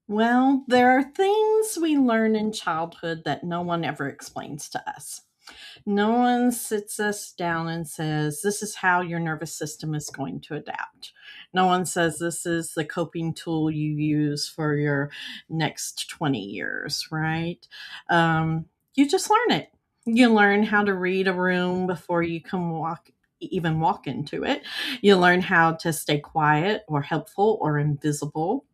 Well, there are things we learn in childhood that no one ever explains to us. No one sits us down and says, this is how your nervous system is going to adapt. No one says this is the coping tool you use for your next 20 years, right? You just learn it. You learn how to read a room before you can even walk into it. You learn how to stay quiet or helpful or invisible.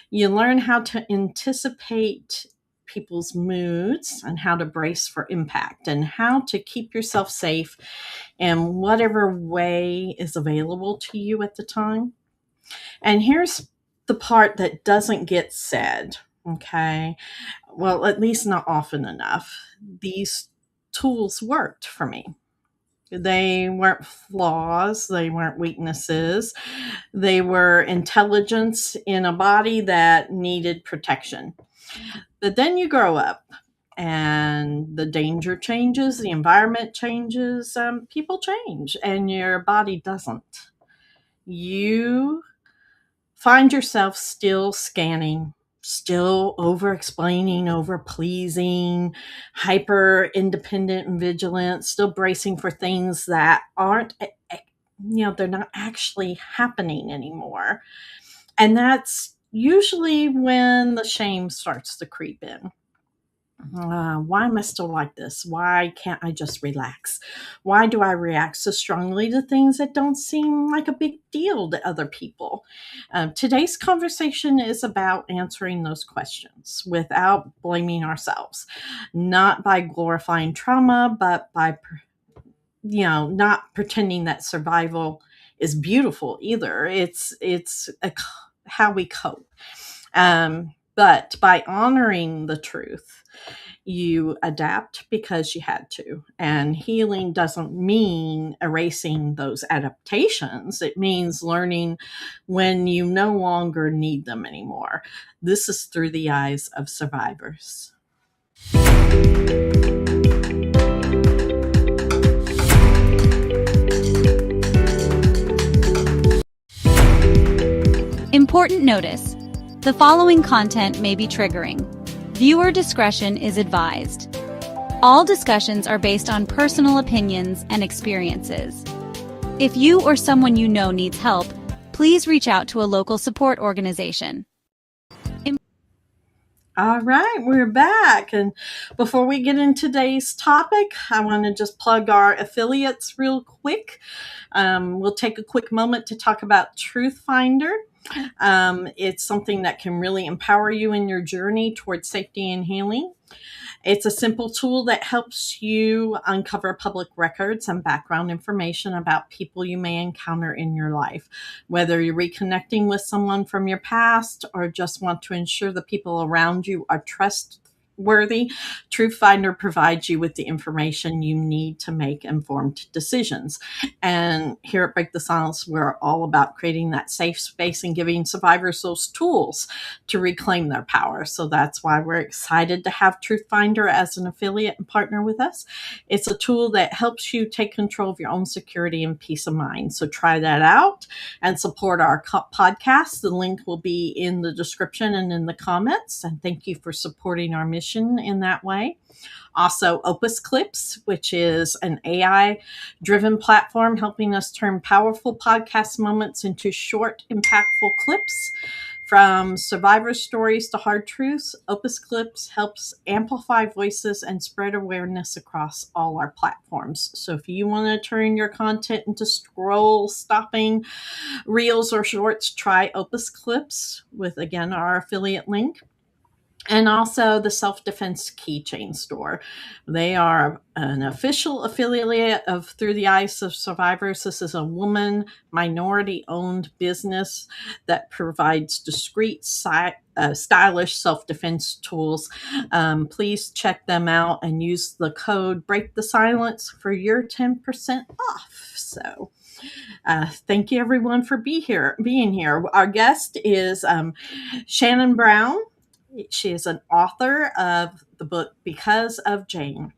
You learn how to anticipate people's moods and how to brace for impact and how to keep yourself safe in whatever way is available to you at the time. And here's the part that doesn't get said, okay? Well, at least not often enough. These tools worked for me. They weren't flaws, they weren't weaknesses. They were intelligence in a body that needed protection. But then you grow up and the danger changes, the environment changes, people change, and your body doesn't. You find yourself still scanning, still over explaining, over pleasing, hyper independent and vigilant, still bracing for things that aren't, they're not actually happening anymore. And that's usually when the shame starts to creep in. Why am I still like this? Why can't I just relax? Why do I react so strongly to things that don't seem like a big deal to other people? Today's conversation is about answering those questions without blaming ourselves, not by glorifying trauma, but by, not pretending that survival is beautiful either. It's how we cope. But by honoring the truth, you adapt because you had to. And healing doesn't mean erasing those adaptations. It means learning when you no longer need them anymore. This is through the eyes of survivors. Important notice: the following content may be triggering. Viewer discretion is advised. All discussions are based on personal opinions and experiences. If you or someone you know needs help, please reach out to a local support organization. All right, we're back. And before we get into today's topic, I want to just plug our affiliates real quick. We'll take a quick moment to talk about Truth Finder. It's something that can really empower you in your journey towards safety and healing. It's a simple tool that helps you uncover public records and background information about people you may encounter in your life. Whether you're reconnecting with someone from your past or just want to ensure the people around you are trustworthy, Truth Finder provides you with the information you need to make informed decisions. And here at Break the Silence, we're all about creating that safe space and giving survivors those tools to reclaim their power. So that's why we're excited to have Truth Finder as an affiliate and partner with us. It's a tool that helps you take control of your own security and peace of mind. So try that out and support our podcast. The link will be in the description and in the comments. And thank you for supporting our mission in that way. Also, Opus Clips, which is an AI driven platform helping us turn powerful podcast moments into short, impactful clips. From survivor stories to hard truths, Opus Clips helps amplify voices and spread awareness across all our platforms. So if you want to turn your content into scroll stopping reels or shorts, try Opus Clips with, again, our affiliate link. And also the Self Defense Keychain Store. They are an official affiliate of Through the Eyes of Survivors. This is a woman, minority owned business that provides discreet, stylish self defense tools. Please check them out and use the code Break the Silence for your 10% off. So, thank you everyone for being here. Our guest is Shannon Brown. She is an author of the book Because of Jane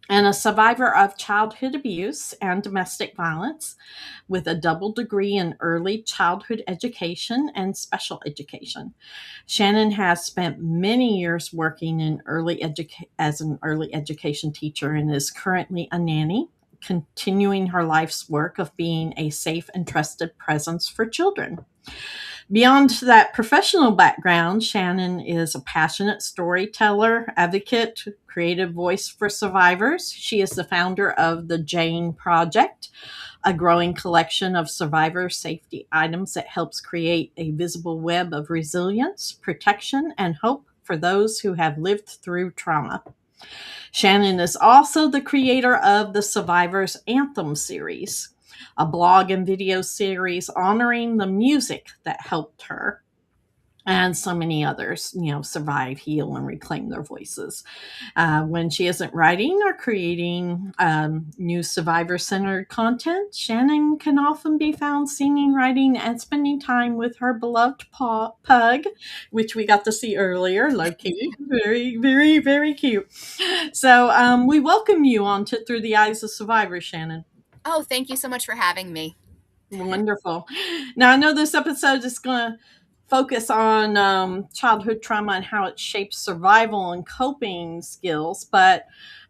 and a survivor of childhood abuse and domestic violence with a double degree in early childhood education and special education. Shannon has spent many years working in as an early education teacher and is currently a nanny, continuing her life's work of being a safe and trusted presence for children. Beyond that professional background, Shannon is a passionate storyteller, advocate, creative voice for survivors. She is the founder of the Jane Project, a growing collection of survivor safety items that helps create a visible web of resilience, protection, and hope for those who have lived through trauma. Shannon is also the creator of the Survivors Anthem series, a blog and video series honoring the music that helped her and so many others, survive, heal, and reclaim their voices. When she isn't writing or creating new survivor-centered content, Shannon can often be found singing, writing, and spending time with her beloved pug, which we got to see earlier, Loki. Very, very, very cute. So we welcome you on to Through the Eyes of Survivor, Shannon. Oh, thank you so much for having me. Wonderful. Now, I know this episode is going to focus on childhood trauma and how it shapes survival and coping skills. But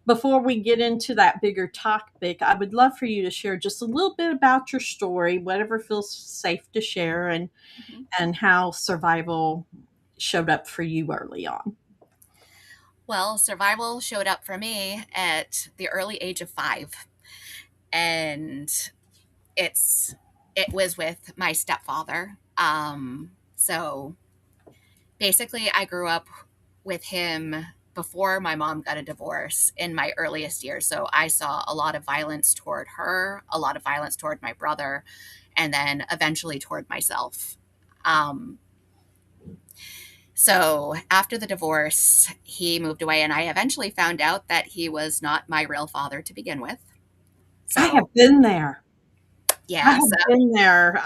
before we get into that bigger topic, I would love for you to share just a little bit about your story, whatever feels safe to share, and how survival showed up for you early on. Well, survival showed up for me at the early age of 5. And it was with my stepfather. So basically I grew up with him before my mom got a divorce in my earliest years. So I saw a lot of violence toward her, a lot of violence toward my brother, and then eventually toward myself. So after the divorce, he moved away, and I eventually found out that he was not my real father to begin with. So, I have been there. Yeah, I have been there.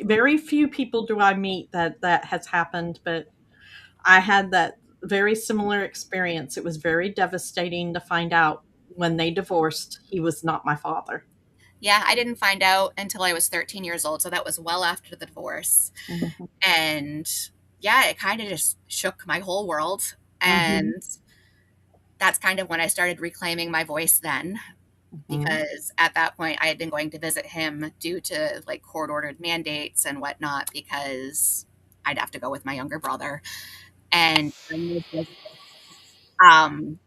Very few people do I meet that has happened, but I had that very similar experience. It was very devastating to find out when they divorced, he was not my father. Yeah, I didn't find out until I was 13 years old, so that was well after the divorce. Mm-hmm. And yeah, it kind of just shook my whole world. And that's kind of when I started reclaiming my voice then. Because at that point I had been going to visit him due to like court ordered mandates and whatnot, because I'd have to go with my younger brother. And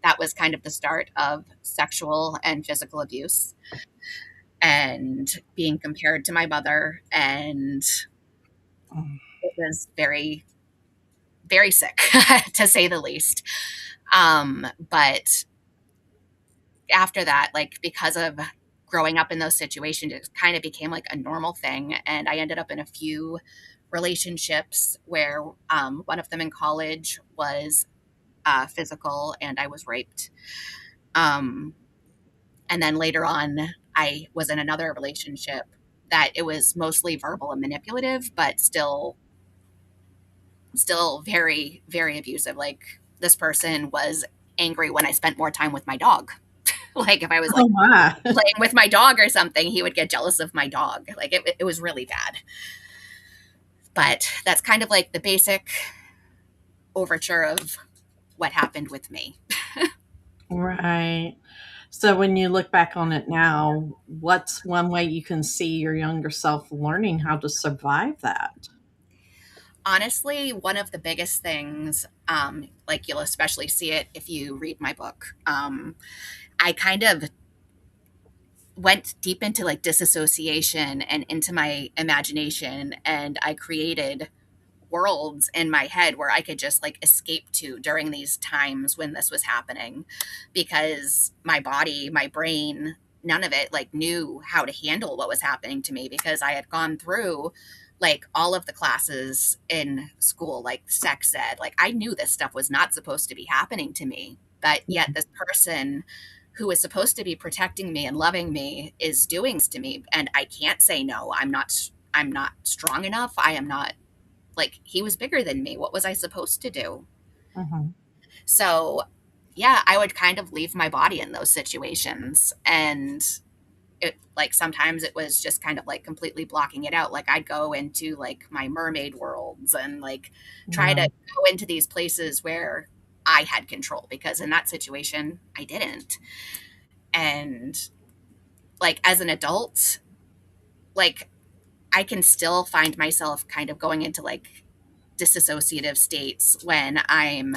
that was kind of the start of sexual and physical abuse and being compared to my mother. And it was very, very sick, to say the least. But after that, like, because of growing up in those situations, it kind of became like a normal thing. And I ended up in a few relationships where one of them in college was physical and I was raped. Um, and then later on, I was in another relationship that it was mostly verbal and manipulative, but still very, very abusive. Like, this person was angry when I spent more time with my dog. Like, if I was Oh like my. playing with my dog or something, he would get jealous of my dog. Like, it was really bad. But that's kind of like the basic overture of what happened with me. Right. So when you look back on it now, what's one way you can see your younger self learning how to survive that? Honestly, one of the biggest things, like, you'll especially see it if you read my book. I kind of went deep into like disassociation and into my imagination, and I created worlds in my head where I could just like escape to during these times when this was happening, because my body, my brain, none of it like knew how to handle what was happening to me, because I had gone through like all of the classes in school, like sex ed. Like, I knew this stuff was not supposed to be happening to me, but yet this person who is supposed to be protecting me and loving me is doing this to me, and I can't say no. I'm not strong enough. I am not, like, he was bigger than me. What was I supposed to do? Mhm. So, yeah, I would kind of leave my body in those situations. And it, like, sometimes it was just kind of like completely blocking it out. Like, I'd go into like my mermaid worlds and like try to Yeah. go into these places where I had control, because in that situation, I didn't. And like, as an adult, like, I can still find myself kind of going into like disassociative states when I'm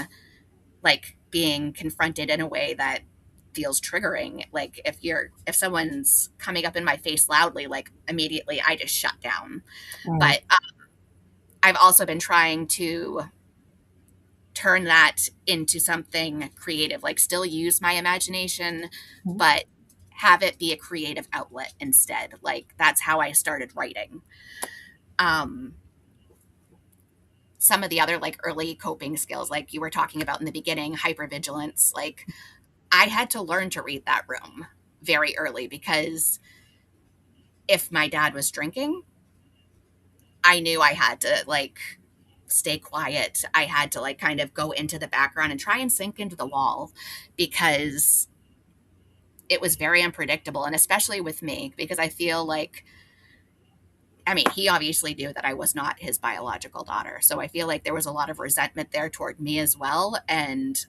like being confronted in a way that feels triggering. Like, if someone's coming up in my face loudly, like, immediately I just shut down. Mm. But I've also been trying to turn that into something creative, like still use my imagination, Mhm. but have it be a creative outlet instead. Like, that's how I started writing. Um, some of the other like early coping skills, like you were talking about in the beginning, hyper-vigilance, like, I had to learn to read that room very early, because if my dad was drinking, I knew I had to like stay quiet. I had to like kind of go into the background and try and sink into the wall, because it was very unpredictable. And especially with me, because I feel like, I mean, he obviously knew that I was not his biological daughter. So I feel like there was a lot of resentment there toward me as well. And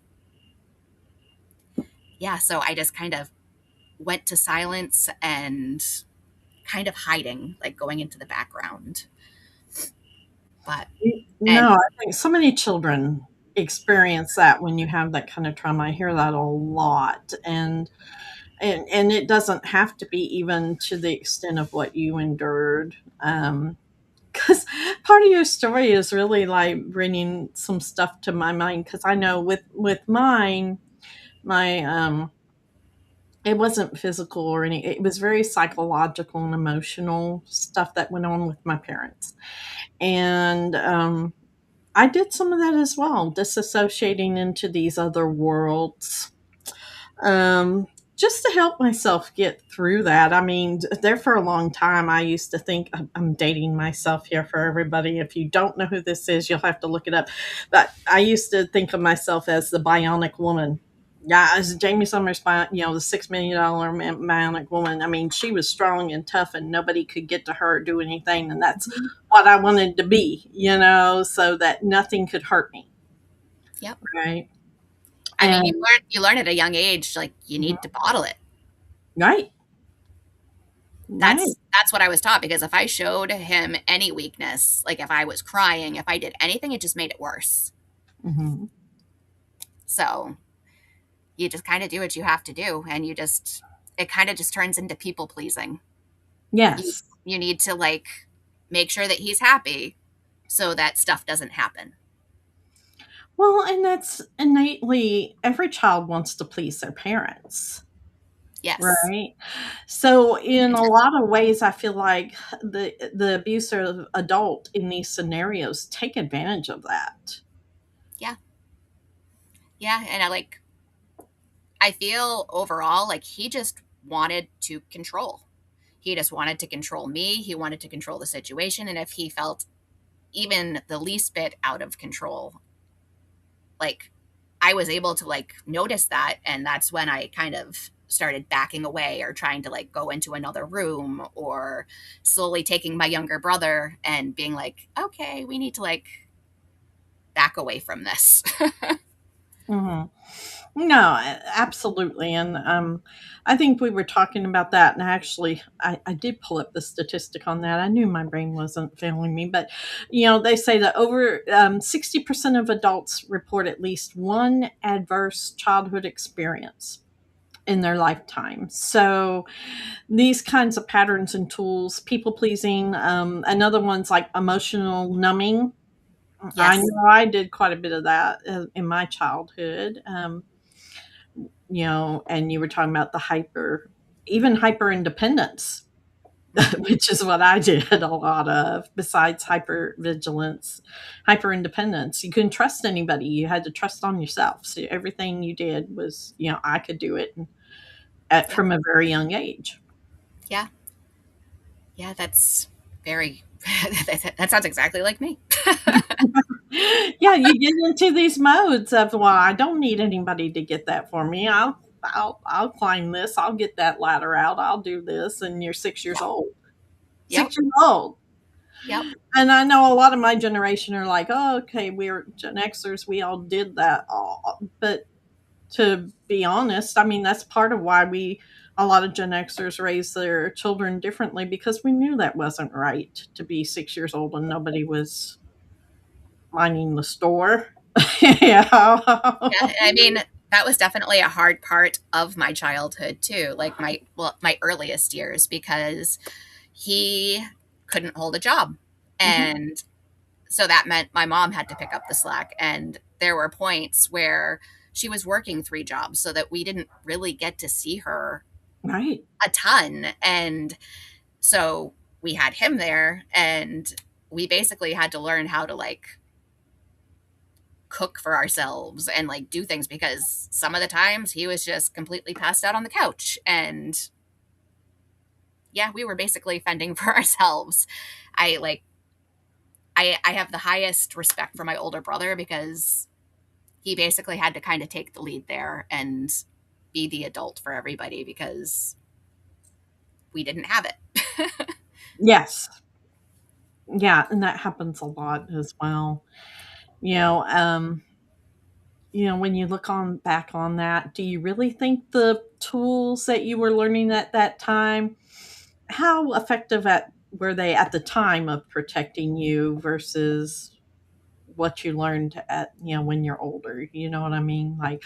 yeah, so I just kind of went to silence and kind of hiding, like going into the background. But No, and I think so many children experience that when you have that kind of trauma. I hear that a lot, and it doesn't have to be even to the extent of what you endured. Because part of your story is really like bringing some stuff to my mind. Because I know with mine, my it wasn't physical or any. It was very psychological and emotional stuff that went on with my parents, and I did some of that as well, disassociating into these other worlds, um, just to help myself get through that. I mean, there for a long time, I used to think I'm dating myself here for everybody. If you don't know who this is, you'll have to look it up. But I used to think of myself as the bionic woman. Yeah, as Jamie Summers, the $6 million bionic woman. I mean, she was strong and tough, and nobody could get to her or do anything. And that's what I wanted to be, so that nothing could hurt me. yep. Right. I mean, And you learn at a young age, like, you mhm, need to bottle it. right, right. That's what I was taught, because if I showed him any weakness, like if I was crying, if I did anything, it just made it worse. Mhm. So you just kind of do what you have to do, and it kind of just turns into people pleasing. You Yes. you need to like make sure that he's happy so that stuff doesn't happen. Well, and that's innately every child wants to please their parents, Yes. right? So in a lot of ways, I feel like the abusive adult in these scenarios take advantage of that. Yeah. Yeah, and I feel overall like he just wanted to control. He just wanted to control me. He wanted to control the situation. And if he felt even the least bit out of control, like I was able to like notice that. And that's when I kind of started backing away or trying to like go into another room or slowly taking my younger brother and being like, okay, we need to like back away from this. Mhm. No, absolutely, and, I think we were talking about that, and actually, I did pull up the statistic on that. I knew my brain wasn't failing me, but, they say that over, 60% of adults report at least one adverse childhood experience in their lifetime. So, these kinds of patterns and tools, people pleasing, another one's like emotional numbing. I Yes. know I did quite a bit of that, in my childhood, and you were talking about the even hyper independence, Hmm. which is what I did a lot of, besides hyper vigilance, hyper independence. You couldn't trust anybody. You had to trust on yourself. So everything you did was, I could do it Yeah. from a very young age. Yeah. Yeah. That's very, that sounds exactly like me. Yeah, you get into these modes of, well, I don't need anybody to get that for me. I'll climb this. I'll get that ladder out. I'll do this. And you're 6 years Yep. old. Yep. 6 years old. Yep. And I know a lot of my generation are like, "Oh, okay, we're Gen Xers, we all did that all." But to be honest, I mean, that's part of why a lot of Gen Xers raise their children differently because we knew that wasn't right to be 6 years old and nobody was minding the store. Yeah. Yeah, I mean, that was definitely a hard part of my childhood too, like my earliest years because he couldn't hold a job. Mhm. And so that meant my mom had to pick up the slack and there were points where she was working 3 jobs so that we didn't really get to see her Right. a ton. And so we had him there and we basically had to learn how to like cook for ourselves and like do things because some of the times he was just completely passed out on the couch and yeah, we were basically fending for ourselves. I like I have the highest respect for my older brother because he basically had to kind of take the lead there and be the adult for everybody because we didn't have it. Yes. Yeah, and that happens a lot as well. You know, um, when you look on back on that, do you really think the tools that you were learning at that time, how effective at were they at the time of protecting you versus what you learned at, when you're older? You know what I mean? Like,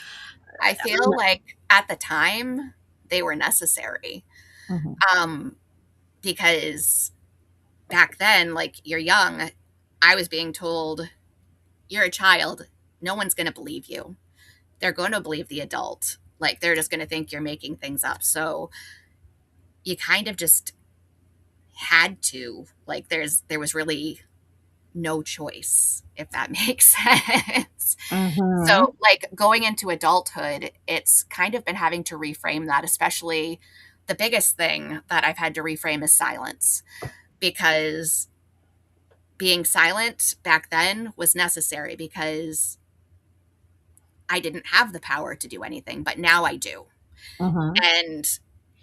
I feel like at the time they were necessary. mhm, Um because back then like you're young, I was being told you're a child, no one's going to believe you. They're going to believe the adult. Like they're just going to think you're making things up. So you kind of just had to like there was really no choice if that makes sense. mhm, So like going into adulthood, it's kind of been having to reframe that, especially the biggest thing that I've had to reframe is silence because being silent back then was necessary because I didn't have the power to do anything, but now I do. mhm, And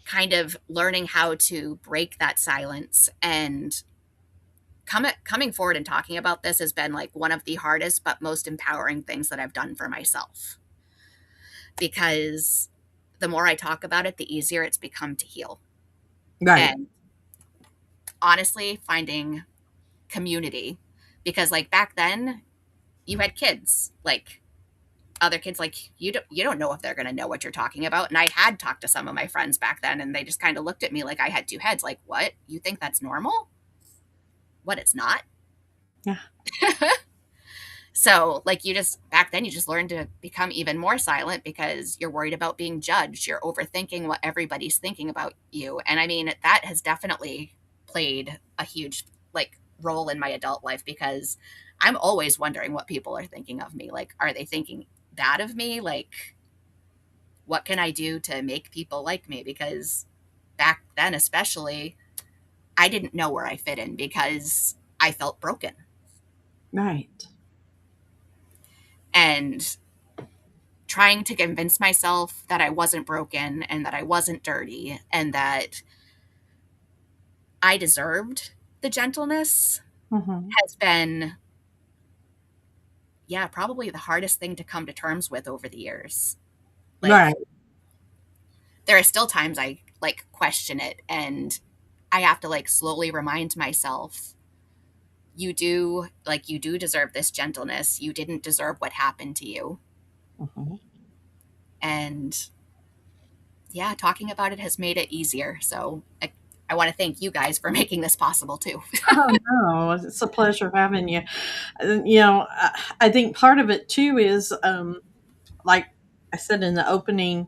kind of learning how to break that silence and coming forward and talking about this has been like one of the hardest but most empowering things that I've done for myself because the more I talk about it, the easier it's become to heal. right, And honestly, finding community because like back then you had kids, like other kids, like you don't know if they're going to know what you're talking about. And I had talked to some of my friends back then, and they just kind of looked at me like I had two heads. Like, what? You think that's normal? What? It's not. Yeah. So, like, you just back then you just learned to become even more silent because you're worried about being judged. You're overthinking what everybody's thinking about you. And I mean, that has definitely played a huge like role in my adult life because I'm always wondering what people are thinking of me. Like, are they thinking bad of me? Like, what can I do to make people like me? Because back then, especially, I didn't know where I fit in because I felt broken. Right. And trying to convince myself that I wasn't broken and that I wasn't dirty and that I deserved the gentleness Hmm. has been, yeah, probably the hardest thing to come to terms with over the years. Right. Like, there are still times I like question it and I have to like slowly remind myself you do deserve this gentleness. You didn't deserve what happened to you. Hmm. And yeah, talking about it has made it easier. So I want to thank you guys for making this possible too. Oh no, it's a pleasure having you. I think part of it too is, like I said in the opening,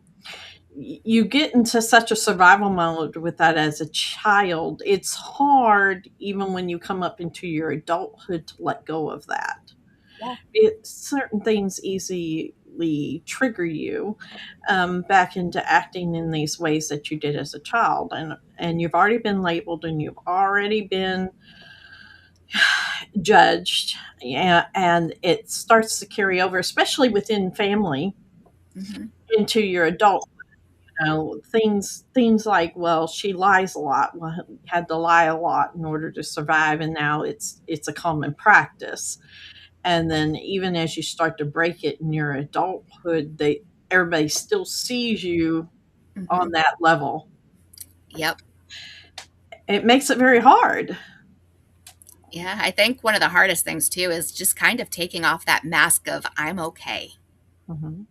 you get into such a survival mode with that as a child. It's hard, even when you come up into your adulthood, to let go of that. Yeah. Certain things easily trigger you back into acting in these ways that you did as a child, and you've already been labeled, and you've already been judged. Yeah, and it starts to carry over, especially within family, Hmm. into your adult. Things like, well, she lies a lot. Well, had to lie a lot in order to survive, and now it's a common practice. And then even as you start to break it in your adulthood, they everybody still sees you on Hmm. that level. Yep. It makes it very hard. Yeah. I think one of the hardest things too is just kind of taking off that mask of I'm okay. Hmm.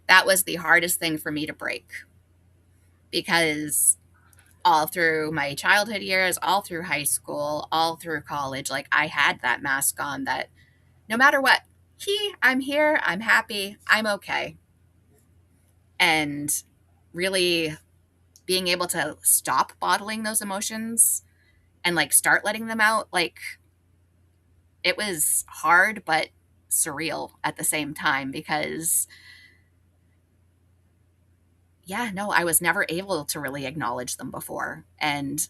That was the hardest thing for me to break because all through my childhood years, all through high school, all through college, like I had that mask on that no matter what, I'm here, I'm happy, I'm okay. And really being able to stop bottling those emotions and like start letting them out, like it was hard but surreal at the same time because yeah, no, I was never able to really acknowledge them before and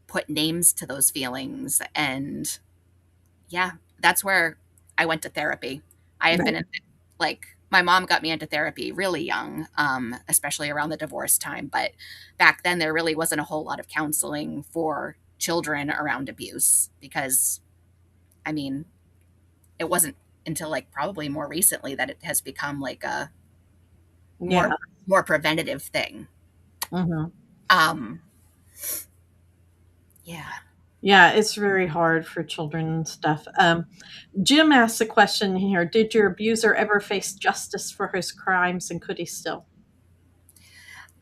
put names to those feelings. And yeah, that's where I went to therapy. I have been Right. in, like, my mom got me into therapy really young, especially around the divorce time. But back then, there really wasn't a whole lot of counseling for children around abuse because, I mean, it wasn't until like probably more recently that it has become like a more Yeah. more preventative thing. Hmm. Um, yeah. Yeah, it's very hard for children and stuff. Jim asked a question here. Did your abuser ever face justice for his crimes, and could he still?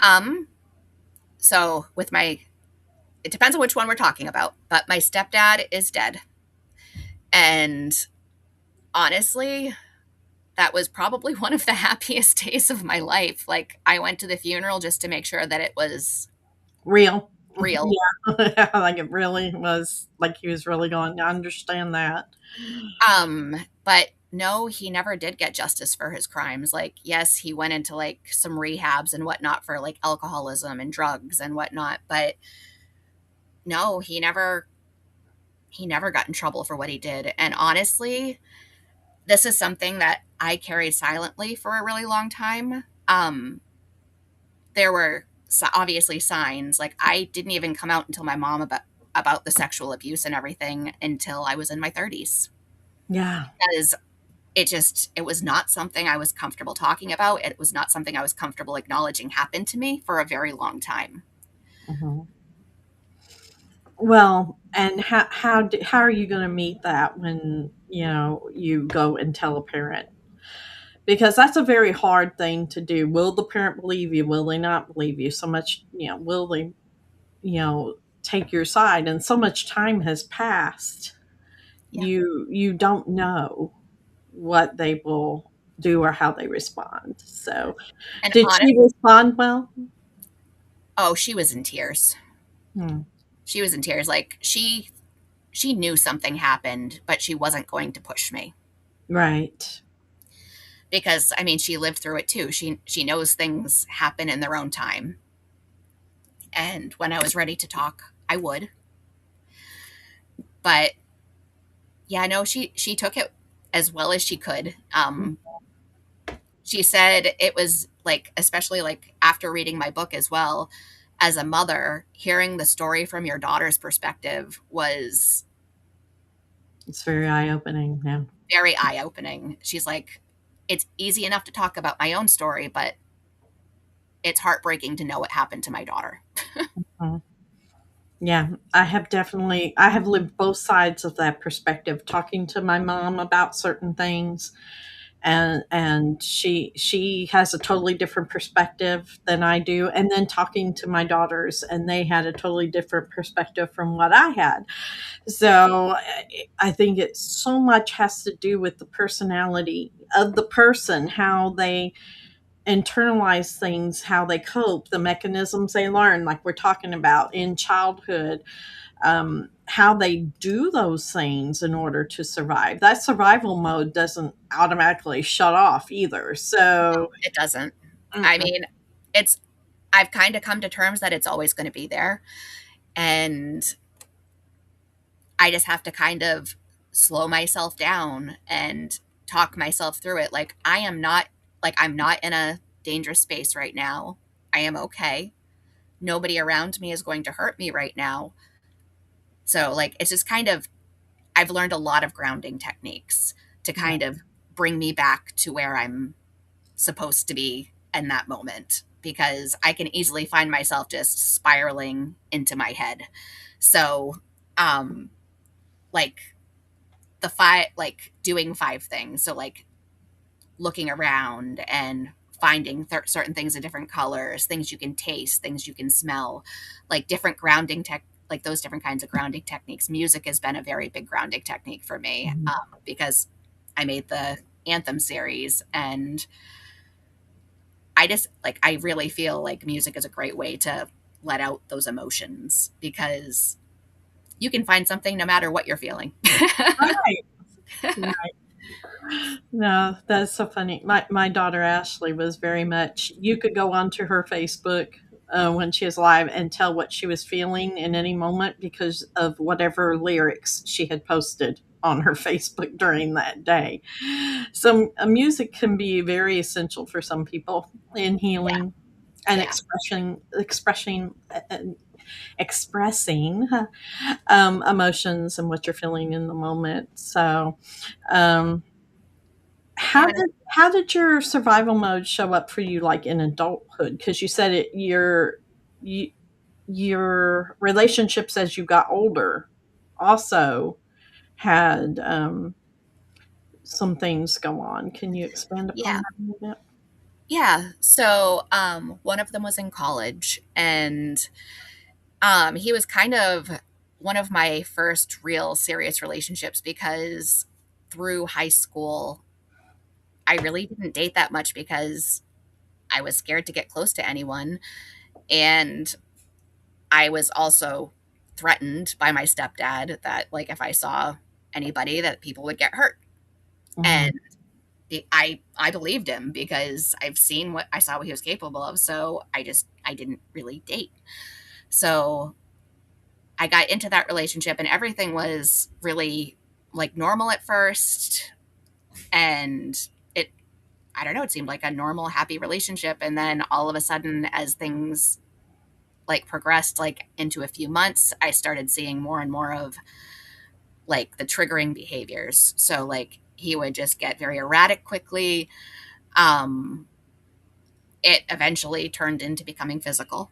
Um, so with my, it depends on which one we're talking about, but my stepdad is dead. And honestly, that was probably one of the happiest days of my life. Like, I went to the funeral just to make sure that it was Real. real. Yeah, like it really was, like he was really going to understand that. But no, he never did get justice for his crimes. Like, yes, he went into like some rehabs and whatnot for like alcoholism and drugs and whatnot, but no, he never got in trouble for what he did. And honestly, this is something that I carried silently for a really long time. There were obviously signs. Like I didn't even come out until my mom about the sexual abuse and everything until I was in my 30s. Yeah. Because it was not something I was comfortable talking about. It was not something I was comfortable acknowledging happened to me for a very long time. Hmm. Well, and how are you going to meet that when? you go and tell a parent, because that's a very hard thing to do. Will the parent believe you? Will they not believe you? So much, will they, take your side? And so much time has passed. Yeah. You don't know what they will do or how they respond. So, And did honest, she respond well? oh, she was in tears. Hmm. She was in tears. Like she knew something happened, but she wasn't going to push me Right. because I mean, she lived through it too. She knows things happen in their own time. And when I was ready to talk, I would. But yeah, no, she took it as well as she could. She said it was like, especially like after reading my book as well, as a mother, hearing the story from your daughter's perspective was It's very eye opening. Yeah. very eye opening. She's like, it's easy enough to talk about my own story, but it's heartbreaking to know what happened to my daughter. Mhm. Yeah, I have lived both sides of that perspective, talking to my mom about certain things, and she has a totally different perspective than I do, and then talking to my daughters, and they had a totally different perspective from what I had. So I think it so much has to do with the personality of the person, how they internalize things, how they cope, the mechanisms they learn, like we're talking about in childhood, how they do those things in order to survive. That survival mode doesn't automatically shut off either. So, It doesn't. I mm-mm, mean, it's, I've kind of come to terms that it's always going to be there. And I just have to kind of slow myself down and talk myself through it. Like, I'm not in a dangerous space right now. I am okay. Nobody around me is going to hurt me right now. So, like, it's just kind of, I've learned a lot of grounding techniques to yeah, kind of bring me back to where I'm supposed to be in that moment because I can easily find myself just spiraling into my head. So, um, like like doing five things. So, like looking around and finding certain things in different colors, things you can taste, things you can smell, like different grounding like those different kinds of grounding techniques. Music has been a very big grounding technique for me mhm, because I made the Anthem series and I just like, I really feel like music is a great way to let out those emotions because you can find something no matter what you're feeling. right, right. No, that's so funny. My daughter Ashley was very much. You could go onto her Facebook when she was live and tell what she was feeling in any moment because of whatever lyrics she had posted on her Facebook during that day. So music can be very essential for some people in Yeah. healing and Yeah. expressing emotions and what you're feeling in the moment. So. Um, Yeah. how did your survival mode show up for you, like, in adulthood? Because you said you your relationships as you got older also had, some things go on. Can you expand upon Yeah. that a little bit? Yeah. So, one of them was in college, and he was kind of one of my first real serious relationships because through high school, I really didn't date that much because I was scared to get close to anyone, and I was also threatened by my stepdad that like if I saw anybody that people would get hurt. And Mhm, I believed him because I've seen what I saw what he was capable of. So I didn't really date. So I got into that relationship and everything was really like normal at first. And it, I don't know, it seemed like a normal, happy relationship. And then all of a sudden, as things like progressed like into a few months, I started seeing more and more of like the triggering behaviors. So like he would just get very erratic quickly. Um, it eventually turned into becoming physical.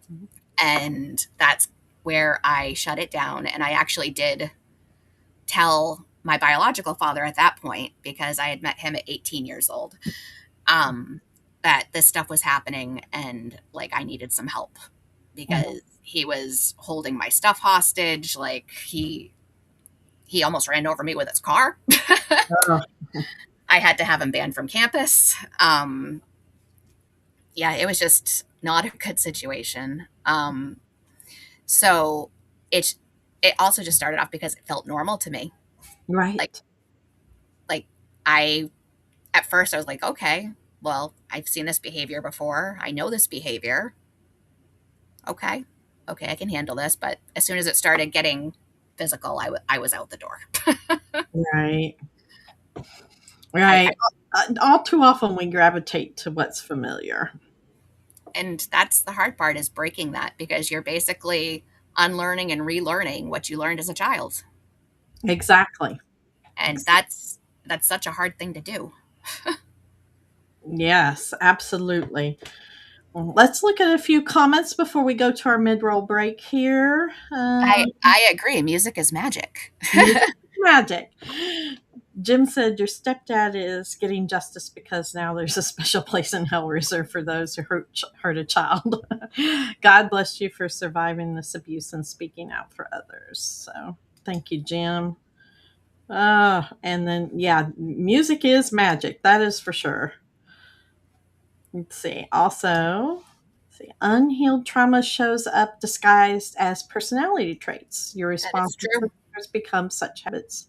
mhm, And that's where I shut it down. And I actually did tell my biological father at that point, because I had met him at 18 years old, um, that this stuff was happening and like I needed some help Mhm. because he was holding my stuff hostage. Like he almost ran over me with his car. Oh, I had to have him banned from campus. Yeah, it was just not a good situation. So it it also just started off because it felt normal to me. Like right. like I at first I was like, okay, well, I've seen this behavior before. I know this behavior. Okay. Okay, I can handle this. But as soon as it started getting physical, I was out the door. Right. I Right. All too often we gravitate to what's familiar. And that's the hard part, is breaking that, because you're basically unlearning and relearning what you learned as a child. Exactly. And Ex- that's such a hard thing to do. Yes, absolutely. Well, let's look at a few comments before we go to our mid-roll break here. I agree. Music is magic. Music is magic. Jim said your stepdad is getting justice because now there's a special place in hell reserved for those who hurt a child. God bless you for surviving this abuse and speaking out for others. So thank you, Jim. And then, yeah, music is magic. That is for sure. Let's see. Also, let's see, unhealed trauma shows up disguised as personality traits. Your That is responses true. to others become such habits.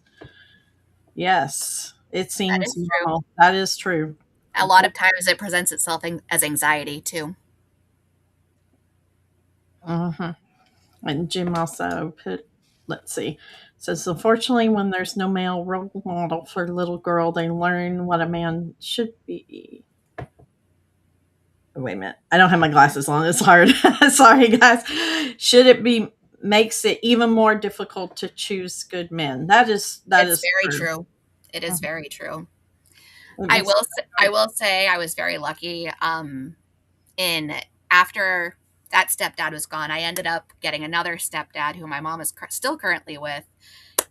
Yes, it That seems is true. normal. That is true. A lot of times it presents itself as anxiety too. Mhm. And Jim also put, let's see, says, unfortunately, when there's no male role model for a little girl, they learn what a man should be. Wait a minute. I don't have my glasses on. It's hard. Sorry, guys. Should it be makes it even more difficult to choose good men. That It's is very true. true. It is Mhm. very true. It makes I will say I was very lucky. In After that stepdad was gone, I ended up getting another stepdad who my mom is still currently with,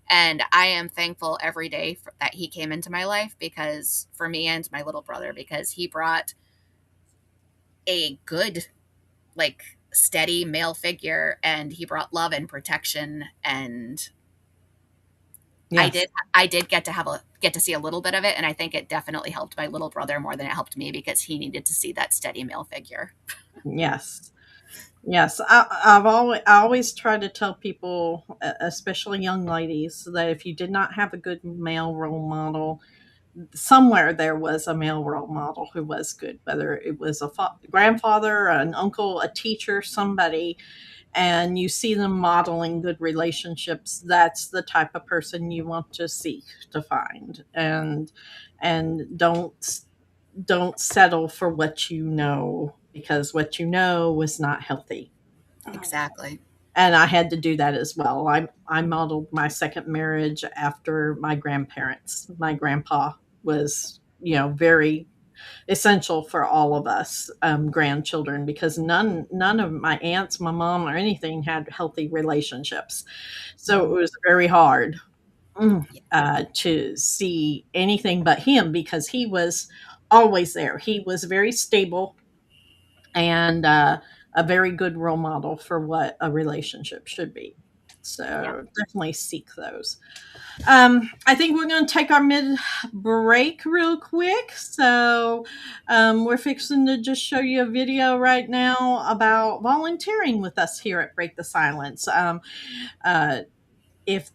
and I am thankful every day that he came into my life, because for me and my little brother, because he brought a good, like, steady male figure, and he brought love and protection, and yes. I did get to see a little bit of it, and I think it definitely helped my little brother more than it helped me, because he needed to see that steady male figure. Yes. Yes, I always try to tell people, especially young ladies, that if you did not have a good male role model, somewhere there was a male role model who was good, whether it was a grandfather, an uncle, a teacher, somebody, and you see them modeling good relationships. That's the type of person you want to seek to find, and don't settle for what you know because what you know was not healthy. Exactly. And I had to do that as well. I modeled my second marriage after my grandparents. My grandpa was, very essential for all of us grandchildren because none of my aunts, my mom, or anything had healthy relationships. So it Mhm. was very hard Yeah. to see anything but him because he was always there. He was very stable and a very good role model for what a relationship should be. Yeah. So definitely seek those. I think we're going to take our mid break real quick. So we're fixing to just show you a video right now about volunteering with us here at Break the Silence. Uh, if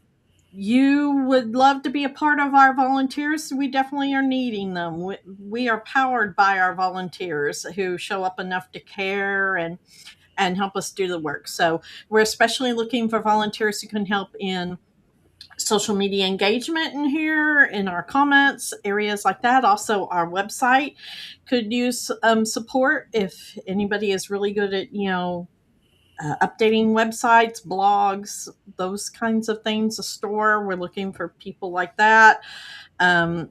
you would love to be a part of our volunteers, we definitely are needing them. We are powered by our volunteers who show up enough to care and help us do the work. So we're especially looking for volunteers who can help in social media engagement in here, in our comments, areas like that. Also, our website could use support if anybody is really good at, updating websites, blogs, those kinds of things. A store, we're looking for people like that. Um,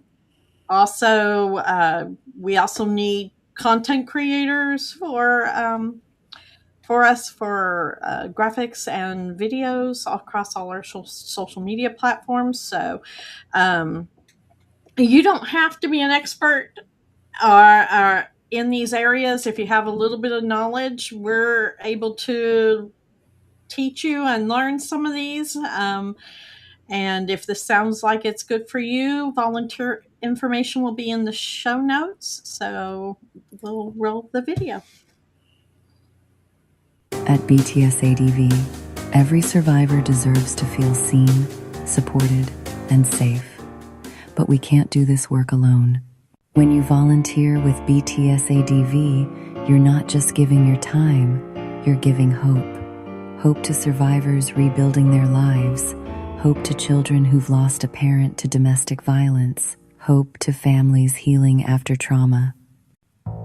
we also need content creators for for us for graphics and videos across all our social media platforms. So um, you don't have to be an expert or in these areas. If you have a little bit of knowledge, we're able to teach you and learn some of these. And if this sounds like it's good for you, volunteer information will be in the show notes. So we'll roll the video. At BTSADV, every survivor deserves to feel seen, supported, and safe. But we can't do this work alone. When you volunteer with BTSADV, you're not just giving your time, you're giving hope. Hope to survivors rebuilding their lives. Hope to children who've lost a parent to domestic violence. Hope to families healing after trauma.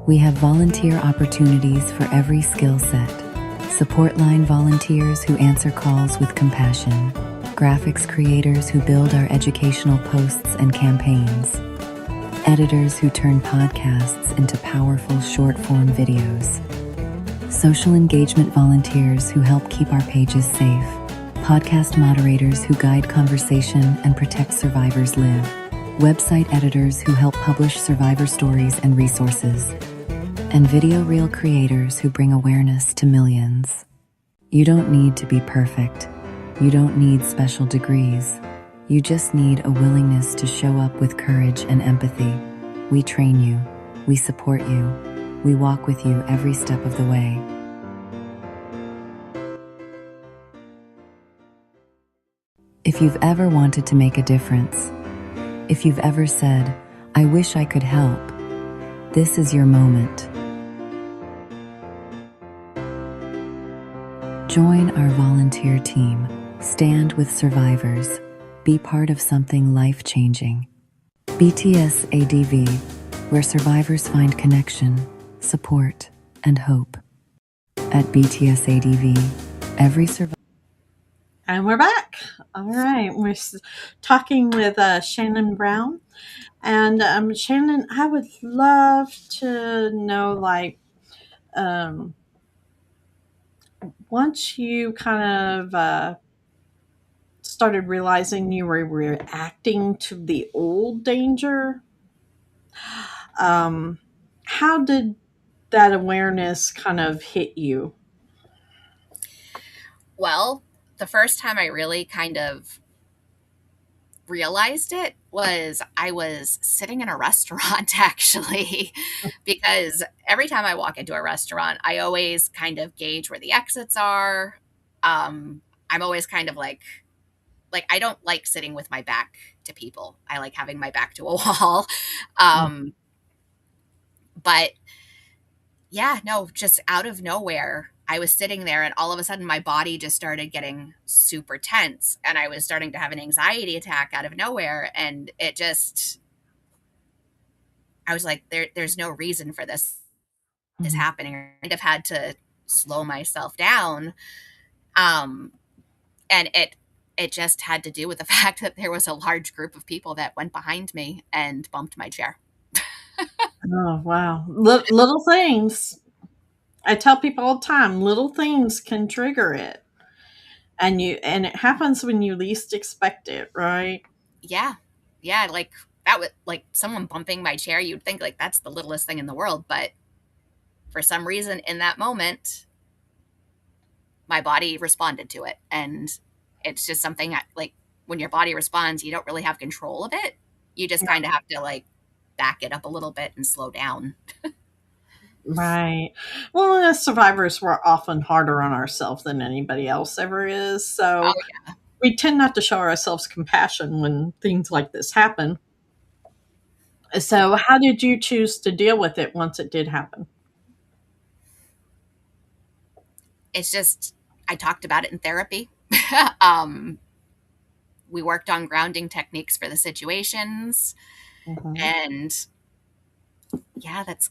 We have volunteer opportunities for every skill set. Support line volunteers who answer calls with compassion. Graphics creators who build our educational posts and campaigns. Editors who turn podcasts into powerful short-form videos. Social engagement volunteers who help keep our pages safe. Podcast moderators who guide conversation and protect survivors live. Website editors who help publish survivor stories and resources. And video reel creators who bring awareness to millions. You don't need to be perfect. You don't need special degrees. You just need a willingness to show up with courage and empathy. We train you. We support you. We walk with you every step of the way. If you've ever wanted to make a difference, if you've ever said, "I wish I could help," this is your moment. Join our volunteer team. Stand with survivors. Be part of something life-changing. BTSADV, where survivors find connection, support, and hope. At BTSADV, every survivor. And we're back. All right. We're talking with Shannon Brown. And Shannon, I would love to know, like, once you kind of started realizing you were reacting to the old danger, how did that awareness kind of hit you? Well, the first time I really kind of realized it was I was sitting in a restaurant actually, because every time I walk into a restaurant, I always kind of gauge where the exits are. I'm always kind of like I don't like sitting with my back to people. I like having my back to a wall. Um, but yeah, no, just out of nowhere, I was sitting there and all of a sudden my body just started getting super tense and I was starting to have an anxiety attack out of nowhere. And it just, I was like, there's no reason for this is happening. I kind of had to slow myself down. And it just had to do with the fact that there was a large group of people that went behind me and bumped my chair. Oh, wow. Little things. I tell people all the time, little things can trigger it. And it happens when you least expect it, right? Yeah. Yeah. Like that was like someone bumping my chair. You'd think like that's the littlest thing in the world. But for some reason in that moment, my body responded to it. And it's just something like when your body responds, you don't really have control of it. You just kind of have to like back it up a little bit and slow down. Right. Well, as survivors, we're often harder on ourselves than anybody else ever is. Oh, So yeah. we tend not to show ourselves compassion when things like this happen. So, how did you choose to deal with it once it did happen? It's just, I talked about it in therapy. um, we worked on grounding techniques for the situations. Mhm. And yeah, that's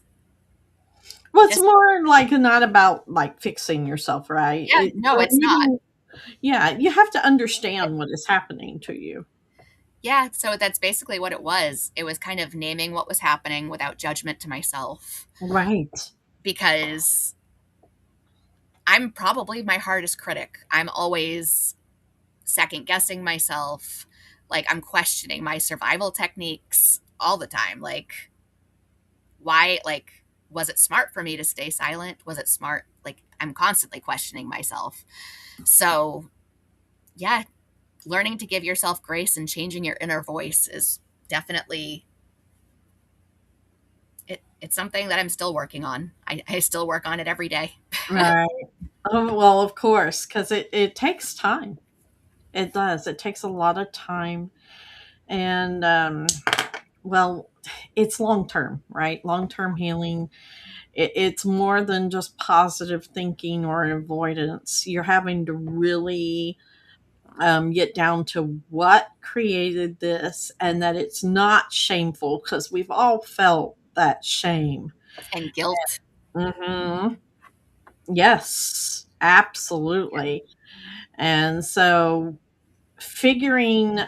Well, it's just, more like not about like fixing yourself, right? yeah, no, Or it's not. even, yeah, you have to understand what is happening to you. Yeah, so that's basically what it was. It was kind of naming what was happening without judgment to myself Right. because I'm probably my hardest critic. I'm always second guessing myself. Like, I'm questioning my survival techniques all the time. Like, why, like, was it smart for me to stay silent? Was it smart? Like, I'm constantly questioning myself. So, yeah, learning to give yourself grace and changing your inner voice is definitely it's something that I'm still working on. I still work on it every day. Right. Oh, well, of course, because it takes time. It does. It takes a lot of time. And, well, it's long term, right? Long term healing. It's more than just positive thinking or avoidance. You're having to really get down to what created this and that it's not shameful because we've all felt that shame. And guilt. Hmm. Yes, absolutely. And so figuring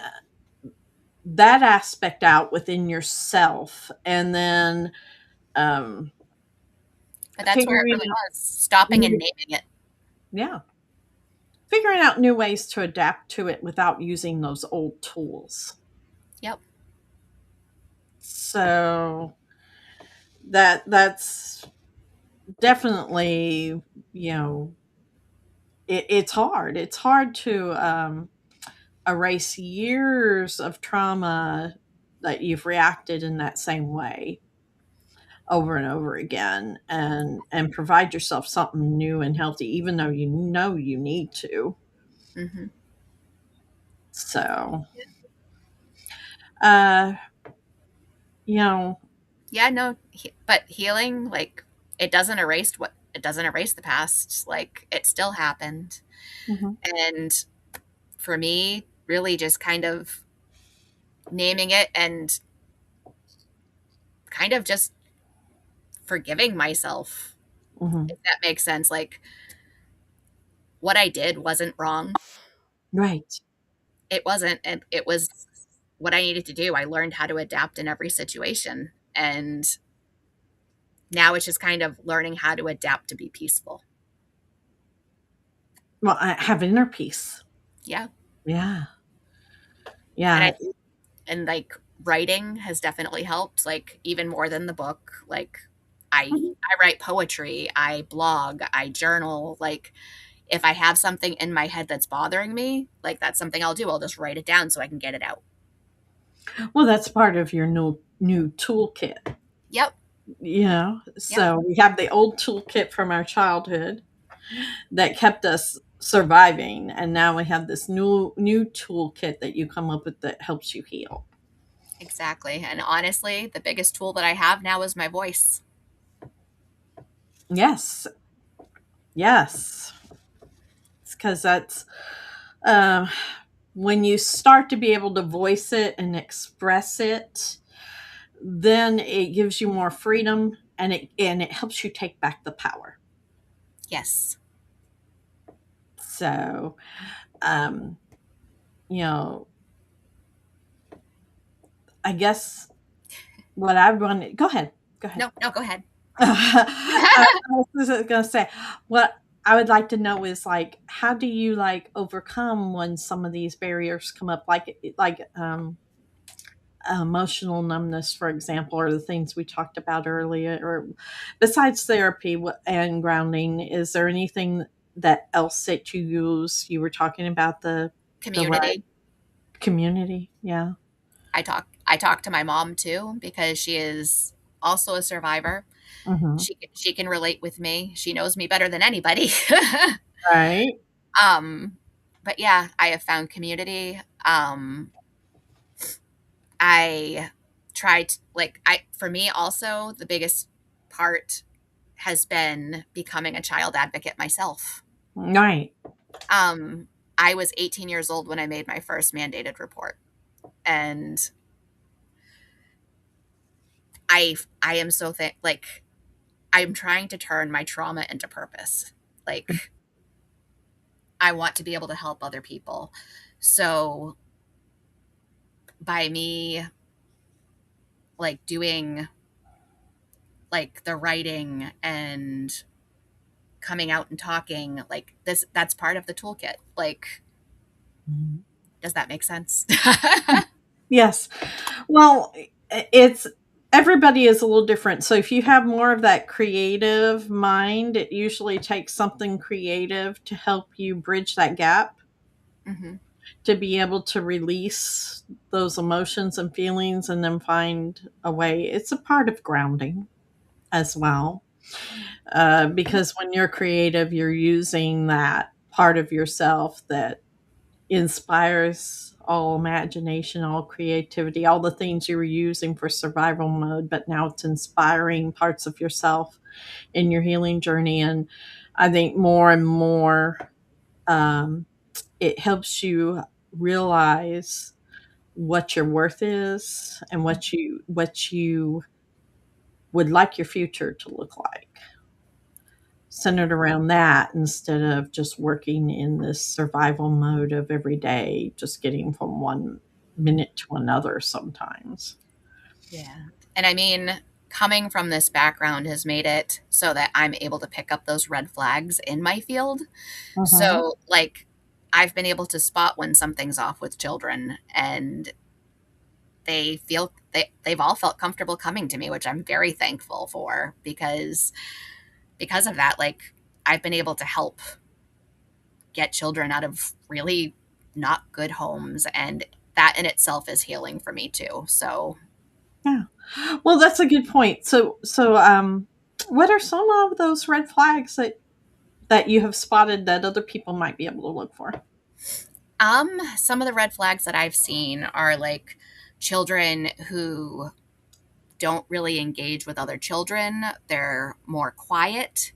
that aspect out within yourself and then um, But that's where it figuring really out was, stopping and new, naming it. yeah, figuring out new ways to adapt to it without using those old tools. Yep. So that's definitely, you know, it's hard. It's hard to erase years of trauma that you've reacted in that same way over and over again and provide yourself something new and healthy even though you know you need to. Hmm. So uh you know. Yeah, no, but healing, like, it doesn't erase the past. Like, it still happened. Mhm, And for me, really just kind of naming it and kind of just forgiving myself, mhm. if that makes sense. Like, what I did wasn't wrong. Right. It wasn't, and it was what I needed to do. I learned how to adapt in every situation. And now it's just kind of learning how to adapt to be peaceful. Well, I have inner peace. Yeah. Yeah. And Yeah. like, writing has definitely helped, like, even more than the book. Like, Mhm. I write poetry, I blog, I journal. Like, if I have something in my head that's bothering me, like, that's something I'll do. I'll just write it down so I can get it out. Well, that's part of your new toolkit. Yep. Yeah. Yep. So we have the old toolkit from our childhood that kept us surviving, and now we have this new toolkit that you come up with that helps you heal. Exactly. And honestly, the biggest tool that I have now is my voice. Yes. Yes. Because that's uh, when you start to be able to voice it and express it, then it gives you more freedom and it helps you take back the power. Yes. So, um, you know, I guess what I want. Go ahead. Go ahead. No, no, go ahead. I was just gonna say what I would like to know is like how do you like overcome when some of these barriers come up, like emotional numbness, for example, or the things we talked about earlier, or besides therapy and grounding, is there anything that else that you use? You were talking about the right Community. community, yeah. I talk to my mom too because she is also a survivor. Hmm. She can relate with me. She knows me better than anybody. Right. um but yeah, I have found community. I tried, like, I for me also the biggest part has been becoming a child advocate myself. Right. Um I was 18 years old when I made my first mandated report, and I am so like, I'm trying to turn my trauma into purpose. Like, I want to be able to help other people. So by me, like, doing, like, the writing and coming out and talking, like this, that's part of the toolkit. Like, does that make sense? Yes. Well, it's everybody is a little different. So if you have more of that creative mind, it usually takes something creative to help you bridge that gap, Hmm. to be able to release those emotions and feelings and then find a way. It's a part of grounding as well. Because when you're creative, you're using that part of yourself that inspires all imagination, all creativity, all the things you were using for survival mode, but now it's inspiring parts of yourself in your healing journey. And I think more and more, um, it helps you realize what your worth is and what you would like your future to look like, centered around that instead of just working in this survival mode of every day, just getting from one minute to another sometimes. Yeah. And I mean, coming from this background has made it so that I'm able to pick up those red flags in my field. Mhm. So, like, I've been able to spot when something's off with children, and they've all felt comfortable coming to me, which I'm very thankful for, because of that, like, I've been able to help get children out of really not good homes, and that in itself is healing for me too. So, Yeah. Well, that's a good point. So, what are some of those red flags that you have spotted that other people might be able to look for? some of the red flags that I've seen are like children who don't really engage with other children. They're more quiet.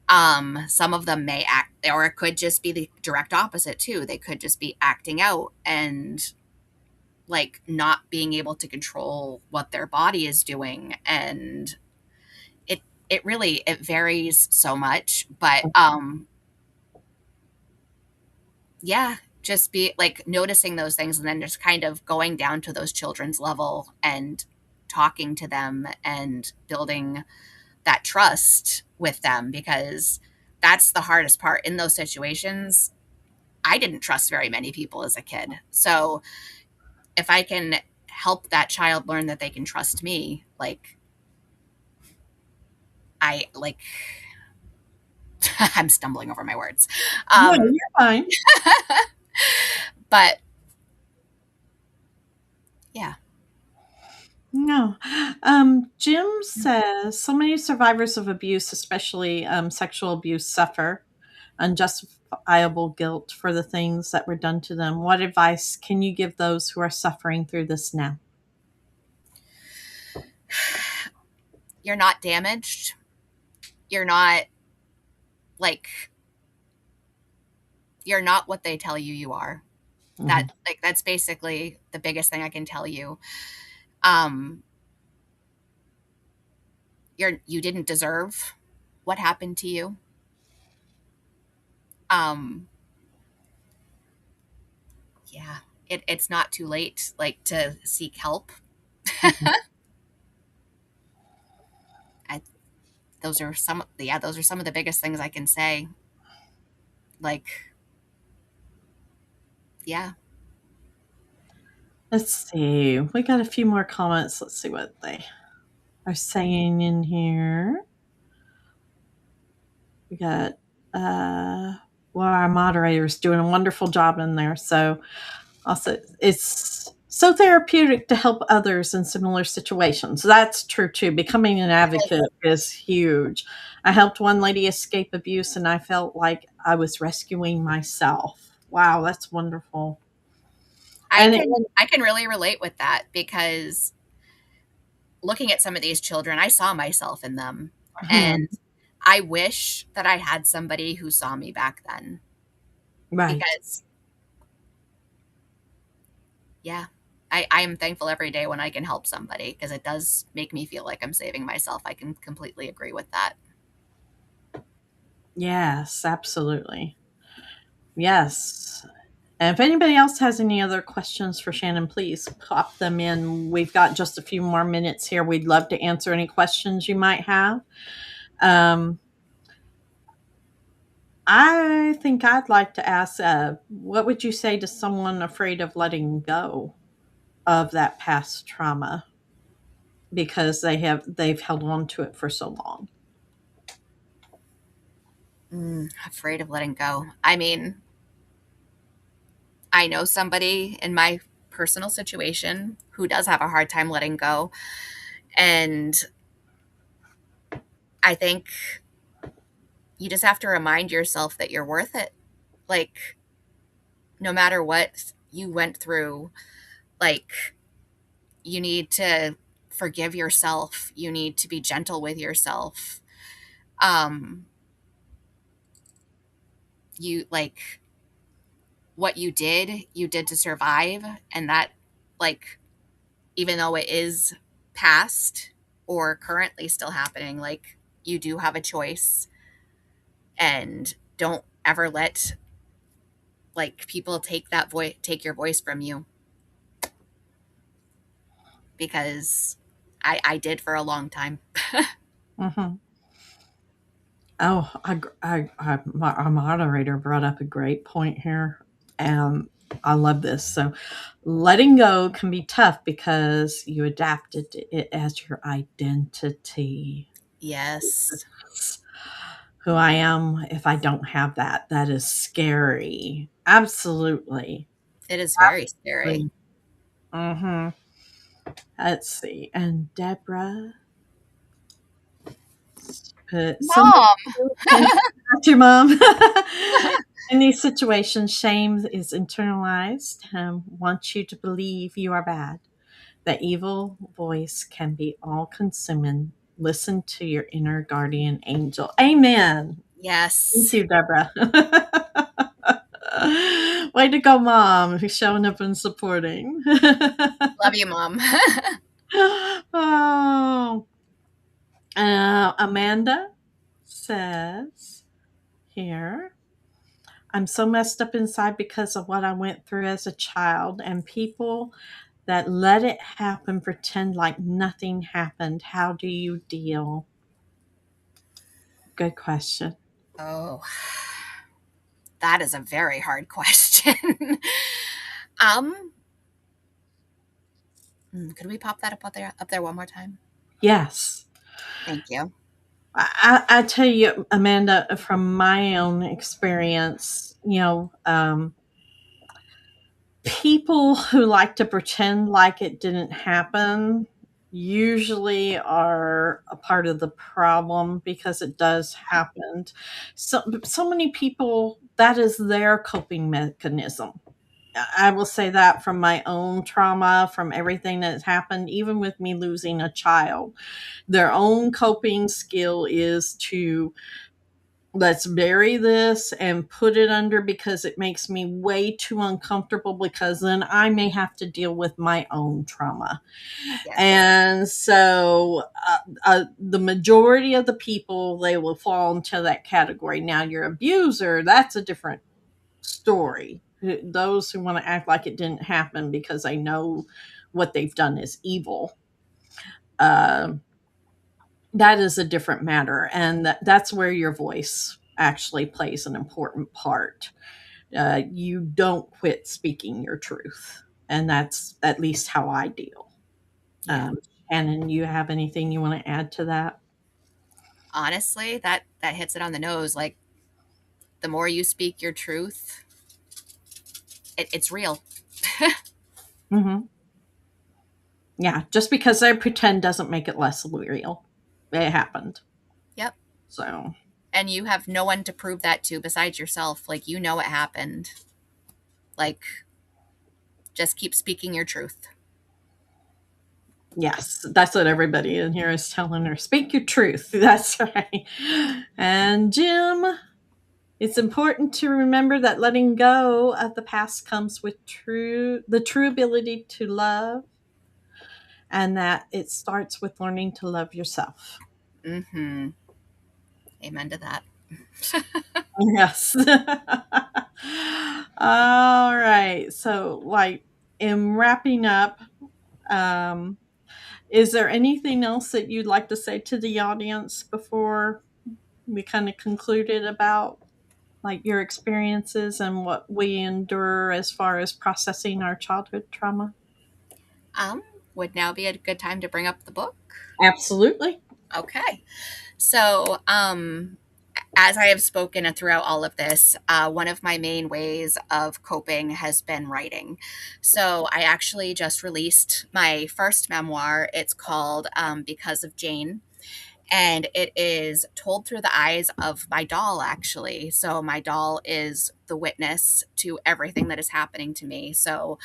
Some of them may act, or it could just be the direct opposite too. They could just be acting out and like not being able to control what their body is doing. And it really, it varies so much. But yeah, just be like noticing those things and then just kind of going down to those children's level and talking to them and building that trust with them, because that's the hardest part in those situations. I didn't trust very many people as a kid. So if I can help that child learn that they can trust me, like I like I'm stumbling over my words. No, Um, you're fine. but yeah. No. Jim says so many survivors of abuse, especially sexual abuse, suffer unjustifiable guilt for the things that were done to them. What advice can you give those who are suffering through this now? You're not damaged. You're not like you're not what they tell you you are. Mhm. That like that's basically the biggest thing I can tell you. Um you didn't deserve what happened to you. Um yeah, it's not too late like to seek help. Mhm. I, those are some of the biggest things I can say. Like, yeah. Let's see. We got a few more comments. Let's see what they are saying in here. We got well, our moderator's doing a wonderful job in there. So also, it's so therapeutic to help others in similar situations. That's true too. Becoming an advocate is huge. I helped one lady escape abuse and I felt like I was rescuing myself. Wow, that's wonderful. I And it, can I can really relate with that, because looking at some of these children, I saw myself in them, and hmm, I wish that I had somebody who saw me back then, right. because yeah, I am thankful every day when I can help somebody, because it does make me feel like I'm saving myself. I can completely agree with that. Yes, absolutely. Yes. And if anybody else has any other questions for Shannon, please pop them in. We've got just a few more minutes here. We'd love to answer any questions you might have. Um, I think I'd like to ask, what would you say to someone afraid of letting go of that past trauma because they've held on to it for so long? Afraid of letting go. I mean, I know somebody in my personal situation who does have a hard time letting go. And I think you just have to remind yourself that you're worth it. Like, no matter what you went through, like, you need to forgive yourself. You need to be gentle with yourself. Um, you like what you did to survive. And that, like, even though it is past or currently still happening, like, you do have a choice. And don't ever let, like, people take your voice from you, because I did for a long time. Hmm. Oh, our moderator brought up a great point here. And I love this. So, letting go can be tough because you adapted it as your identity. Yes, It's who I am if I don't have that. That is scary. Absolutely. it is very scary. Mm-hmm. Let's see. And Deborah put somebody Mom. and that's your mom. In these situations, shame is internalized and wants you to believe you are bad. The evil voice can be all consuming. Listen to your inner guardian angel. Amen. Thank Yes. you, Deborah. Way to go, mom, who's showing up and supporting. Love you, Mom. Oh, Amanda says here, I'm so messed up inside because of what I went through as a child, and people that let it happen pretend like nothing happened. How do you deal? Good question. Oh, that is a very hard question. um, could we pop that up there one more time? Yes. Thank you. I tell you, Amanda, from my own experience, people who like to pretend like it didn't happen usually are a part of the problem because it does happen. So many people, that is their coping mechanism. I will say that from my own trauma, from everything that's happened, even with me losing a child, their own coping skill is to, let's bury this and put it under because it makes me way too uncomfortable because then I may have to deal with my own trauma. Yes. And so the majority of the people, they will fall into that category. Now, your abuser, that's a different story. Those who want to act like it didn't happen because they know what they've done is evil. Uh, that is a different matter. And that's where your voice actually plays an important part. You don't quit speaking your truth. And that's at least how I deal. Yeah. Shannon, you have anything you want to add to that? Honestly, that hits it on the nose. Like, the more you speak your truth, it's real. Mm-hmm. Yeah, just because I pretend doesn't make it less real. It happened. Yep. So, And you have no one to prove that to besides yourself. Like, you know it happened. Like, just keep speaking your truth. yes, that's what everybody in here is telling her. Speak your truth. That's right. And Jim, it's important to remember that letting go of the past comes with the true ability to love, and that it starts with learning to love yourself. Mm-hmm. Amen to that. Yes. All right. So, like, in wrapping up, um, is there anything else that you'd like to say to the audience before we kind of concluded about? like your experiences and what we endure as far as processing our childhood trauma? Um, would now be a good time to bring up the book? Absolutely. Okay. So, as I have spoken throughout all of this, one of my main ways of coping has been writing. So, I actually just released my first memoir. It's called Because of Jane. And it is told through the eyes of my doll, actually. So, my doll is the witness to everything that is happening to me. So,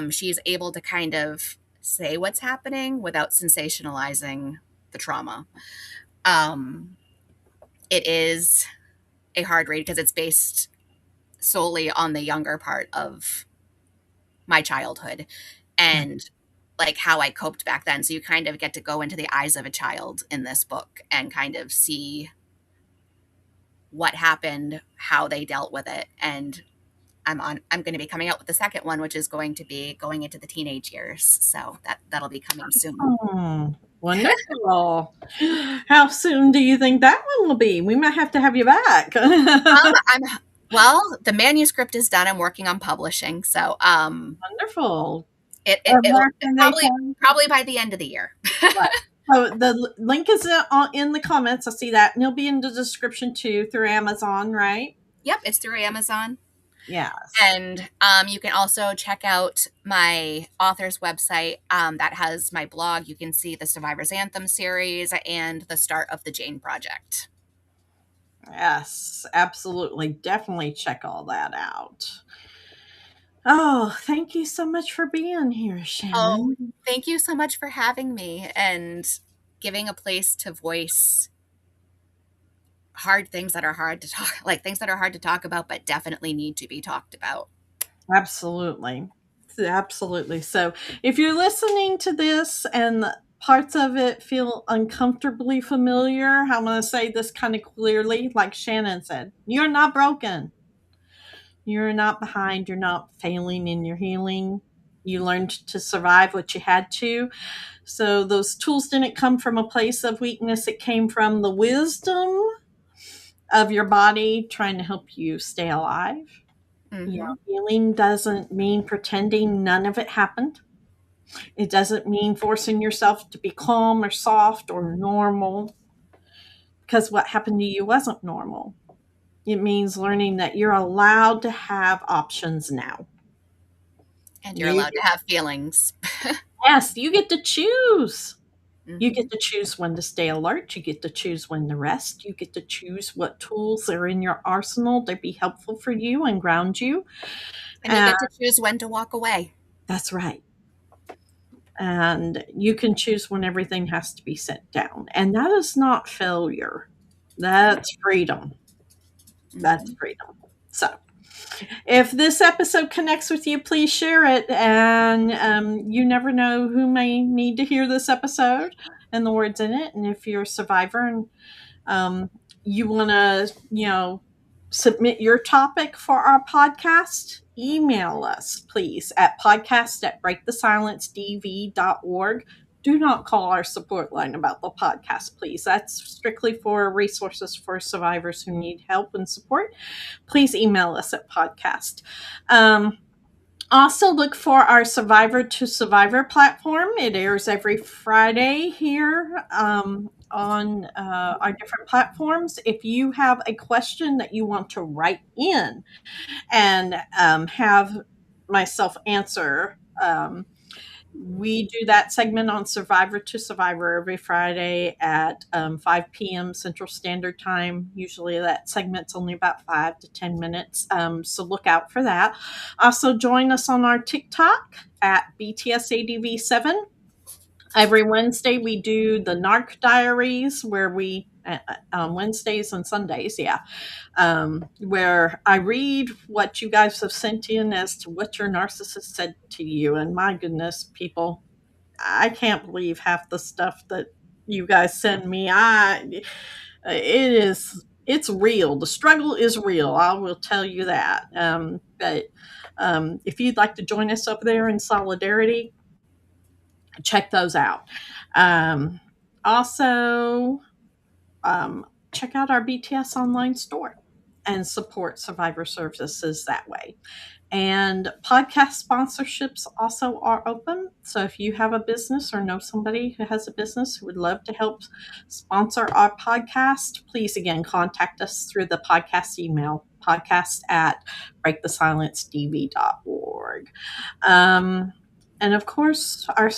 she's able to kind of say what's happening without sensationalizing the trauma. Um, it is a hard read because it's based solely on the younger part of my childhood and like how I coped back then. So you kind of get to go into the eyes of a child in this book and kind of see what happened, how they dealt with it. And I'm going to be coming out with the second one, which is going to be going into the teenage years. So that'll be coming soon. Wonderful. How soon do you think that one will be? We might have to have you back. I'm well, the manuscript is done. I'm working on publishing. So Wonderful. it'll Where can they find? probably by the end of the year. Right. So the link is in the comments. I see that, and it'll be in the description too through Amazon, right? Yep, it's through Amazon. Yes. And you can also check out my author's website that has my blog. You can see the Survivor's Anthem series and the start of the Jane Project. Yes, absolutely. Definitely check all that out. Oh, thank you so much for being here, Oh, Shannon. thank you so much for having me and giving a place to voice hard things that are hard to talk, like things that are hard to talk about, but definitely need to be talked about. Absolutely. Absolutely. So if you're listening to this and parts of it feel uncomfortably familiar, I'm going to say this kind of clearly, like Shannon said, you're not broken. You're not behind. You're not failing in your healing. You learned to survive what you had to. So those tools didn't come from a place of weakness. It came from the wisdom of your body trying to help you stay alive. Mm-hmm. Healing doesn't mean pretending none of it happened. It doesn't mean forcing yourself to be calm or soft or normal because what happened to you wasn't normal. It means learning that you're allowed to have options now. And you're allowed to have feelings. Yes, you get to choose. Mm-hmm. You get to choose when to stay alert. You get to choose when to rest. You get to choose what tools are in your arsenal to be helpful for you and ground you. And you get to choose when to walk away. That's right. And you can choose when everything has to be set down. And that is not failure. That's freedom. That's freedom. So if this episode connects with you, please share it. And you never know who may need to hear this episode and the words in it. And if you're a survivor and you want to, submit your topic for our podcast, email us, please, at podcast@breakthesilencedv.org. Do not call our support line about the podcast, please. That's strictly for resources for survivors who need help and support. Please email us at podcast. Also, look for our Survivor to Survivor platform. It airs every Friday here on our different platforms. If you have a question that you want to write in and have myself answer, we do that segment on Survivor to Survivor every Friday at 5 p.m. Central Standard Time. Usually that segment's only about 5 to 10 minutes, so look out for that. Also, join us on our TikTok at BTSADV7. Every Wednesday, we do the NARC Diaries, where we, Wednesdays and Sundays, where I read what you guys have sent in as to what your narcissist said to you. And my goodness, people, I can't believe half the stuff that you guys send me. It's real. The struggle is real. I will tell you that. But if you'd like to join us up there in solidarity, check those out. Also, check out our BTS online store. and support survivor services that way. And podcast sponsorships also are open. So if you have a business or know somebody who has a business who would love to help sponsor our podcast, please again contact us through the podcast email, podcast@breakthesilencedv.org. And of course, our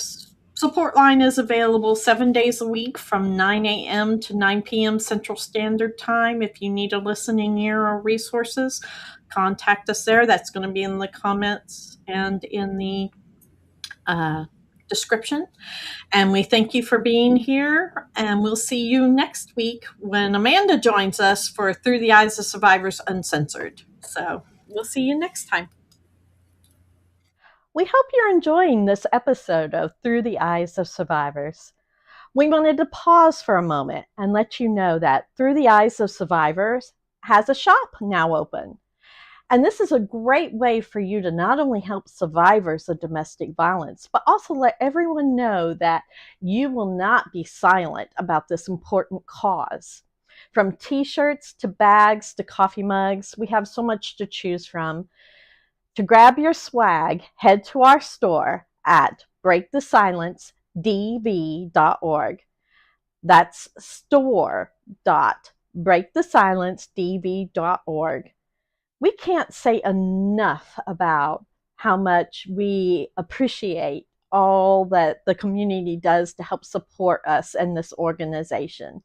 support line is available 7 days a week from 9 a.m. to 9 p.m. Central Standard Time. If you need a listening ear or resources, contact us there. That's going to be in the comments and in the description. And we thank you for being here. And we'll see you next week when Amanda joins us for Through the Eyes of Survivors Uncensored. So we'll see you next time. We hope you're enjoying this episode of Through the Eyes of Survivors. We wanted to pause for a moment and let you know that Through the Eyes of Survivors has a shop now open. And this is a great way for you to not only help survivors of domestic violence, but also let everyone know that you will not be silent about this important cause. From t-shirts to bags to coffee mugs, we have so much to choose from. To grab your swag, head to our store at breakthesilencedv.org. That's store.breakthesilencedv.org. We can't say enough about how much we appreciate all that the community does to help support us and this organization.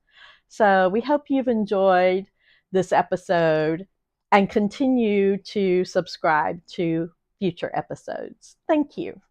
So we hope you've enjoyed this episode and continue to subscribe to future episodes. Thank you.